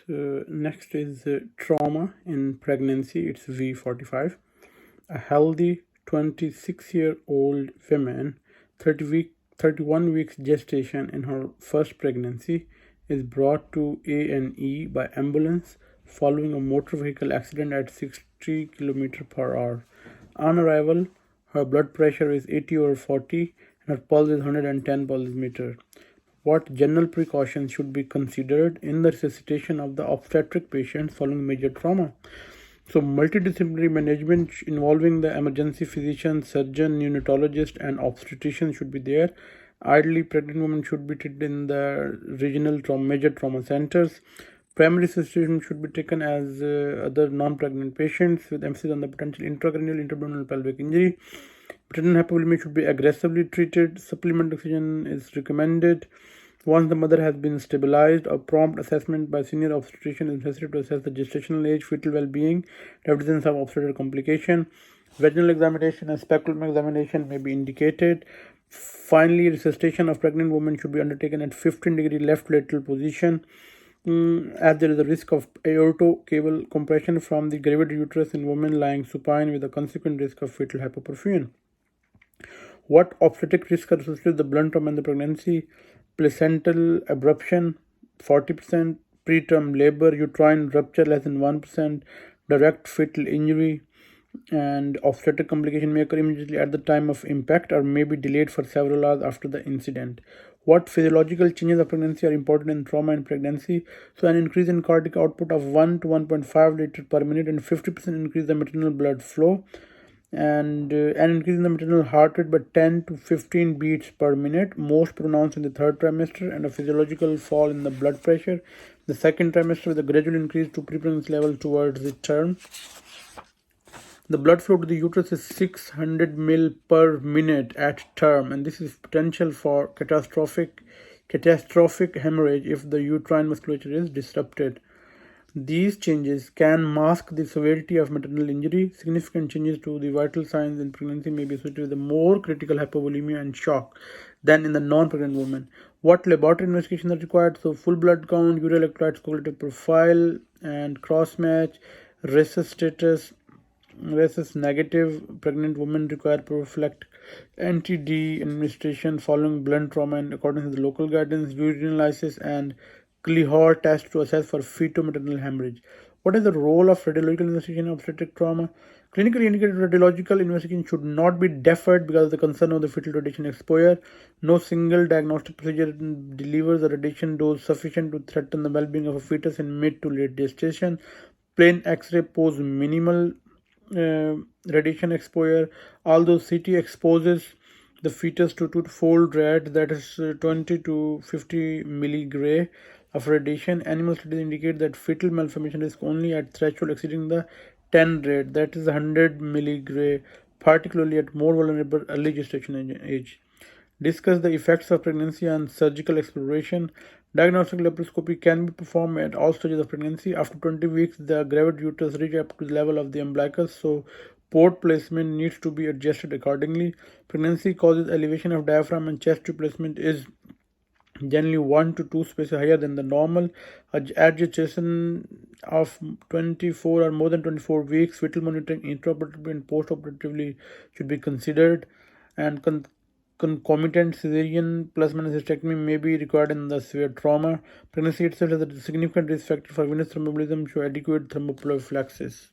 So next is trauma in pregnancy. It's V45. A healthy 26-year-old woman, 31 weeks gestation in her first pregnancy, is brought to A&E by ambulance following a motor vehicle accident at 60 km per hour. On arrival, her blood pressure is 80 over 40 and her pulse is 110 pulse meter. What general precautions should be considered in the resuscitation of the obstetric patient following major trauma? So, multidisciplinary management involving the emergency physician, surgeon, neonatologist, and obstetrician should be there. Ideally, pregnant women should be treated in the regional major trauma centers. Primary resuscitation should be taken as other non-pregnant patients, with emphasis on the potential intracranial, interabdominal, pelvic injury. Maternal hypovolemia should be aggressively treated. Supplemental oxygen is recommended. Once the mother has been stabilized, a prompt assessment by senior obstetrician is necessary to assess the gestational age, fetal well-being, evidence of obstetric complication. Vaginal examination and speculum examination may be indicated. Finally, resuscitation of pregnant women should be undertaken at 15-degree left lateral position, as there is a risk of aortocable compression from the gravid uterus in women lying supine, with a consequent risk of fetal hypoperfusion. What obstetric risks are associated with the blunt trauma in the pregnancy? Placental abruption 40%, preterm labor, uterine rupture less than 1%, direct fetal injury, and obstetric complication may occur immediately at the time of impact or may be delayed for several hours after the incident. What physiological changes of pregnancy are important in trauma in pregnancy? So, an increase in cardiac output of 1 to 1.5 liters per minute and 50% increase in maternal blood flow, and an increase in the maternal heart rate by 10 to 15 beats per minute, most pronounced in the third trimester, and a physiological fall in the blood pressure the second trimester, with a gradual increase to prepregnancy level towards the term. The blood flow to the uterus is 600 ml per minute at term, and this is potential for catastrophic hemorrhage if the uterine musculature is disrupted. These changes can mask the severity of maternal injury. Significant changes to the vital signs in pregnancy may be associated with a more critical hypovolemia and shock than in the non-pregnant woman. What laboratory investigations are required? So, full blood count, urea electrolytes, coagulative profile, and cross-match. Rhesus status. Rhesus negative pregnant women require prophylactic anti-D administration following blunt trauma in accordance with the local guidance. Urinalysis and Klihor test to assess for fetal-maternal hemorrhage. What is the role of radiological investigation in obstetric trauma? Clinically indicated radiological investigation should not be deferred because of the concern of the fetal radiation exposure. No single diagnostic procedure delivers a radiation dose sufficient to threaten the well-being of a fetus in mid to late gestation. Plain X-ray pose minimal radiation exposure, although CT exposes the fetus to twofold rad, that is 20 to 50 milligray of radiation. Animal studies indicate that fetal malformation risk only at threshold exceeding the 10 rad, that is 100 milligray, particularly at more vulnerable early gestation age. Discuss the effects of pregnancy on surgical exploration. Diagnostic laparoscopy can be performed at all stages of pregnancy. After 20 weeks, the gravid uterus reaches up to the level of the umbilicus, so port placement needs to be adjusted accordingly. Pregnancy causes elevation of diaphragm, and chest tube placement is generally 1 to 2 spaces higher than the normal. At gestation of 24 or more than 24 weeks, fetal monitoring intraoperatively and postoperatively should be considered, and concomitant cesarean plus minus hysterectomy may be required in the severe trauma. Pregnancy itself has a significant risk factor for venous thromboembolism, so adequate thromboprophylaxis.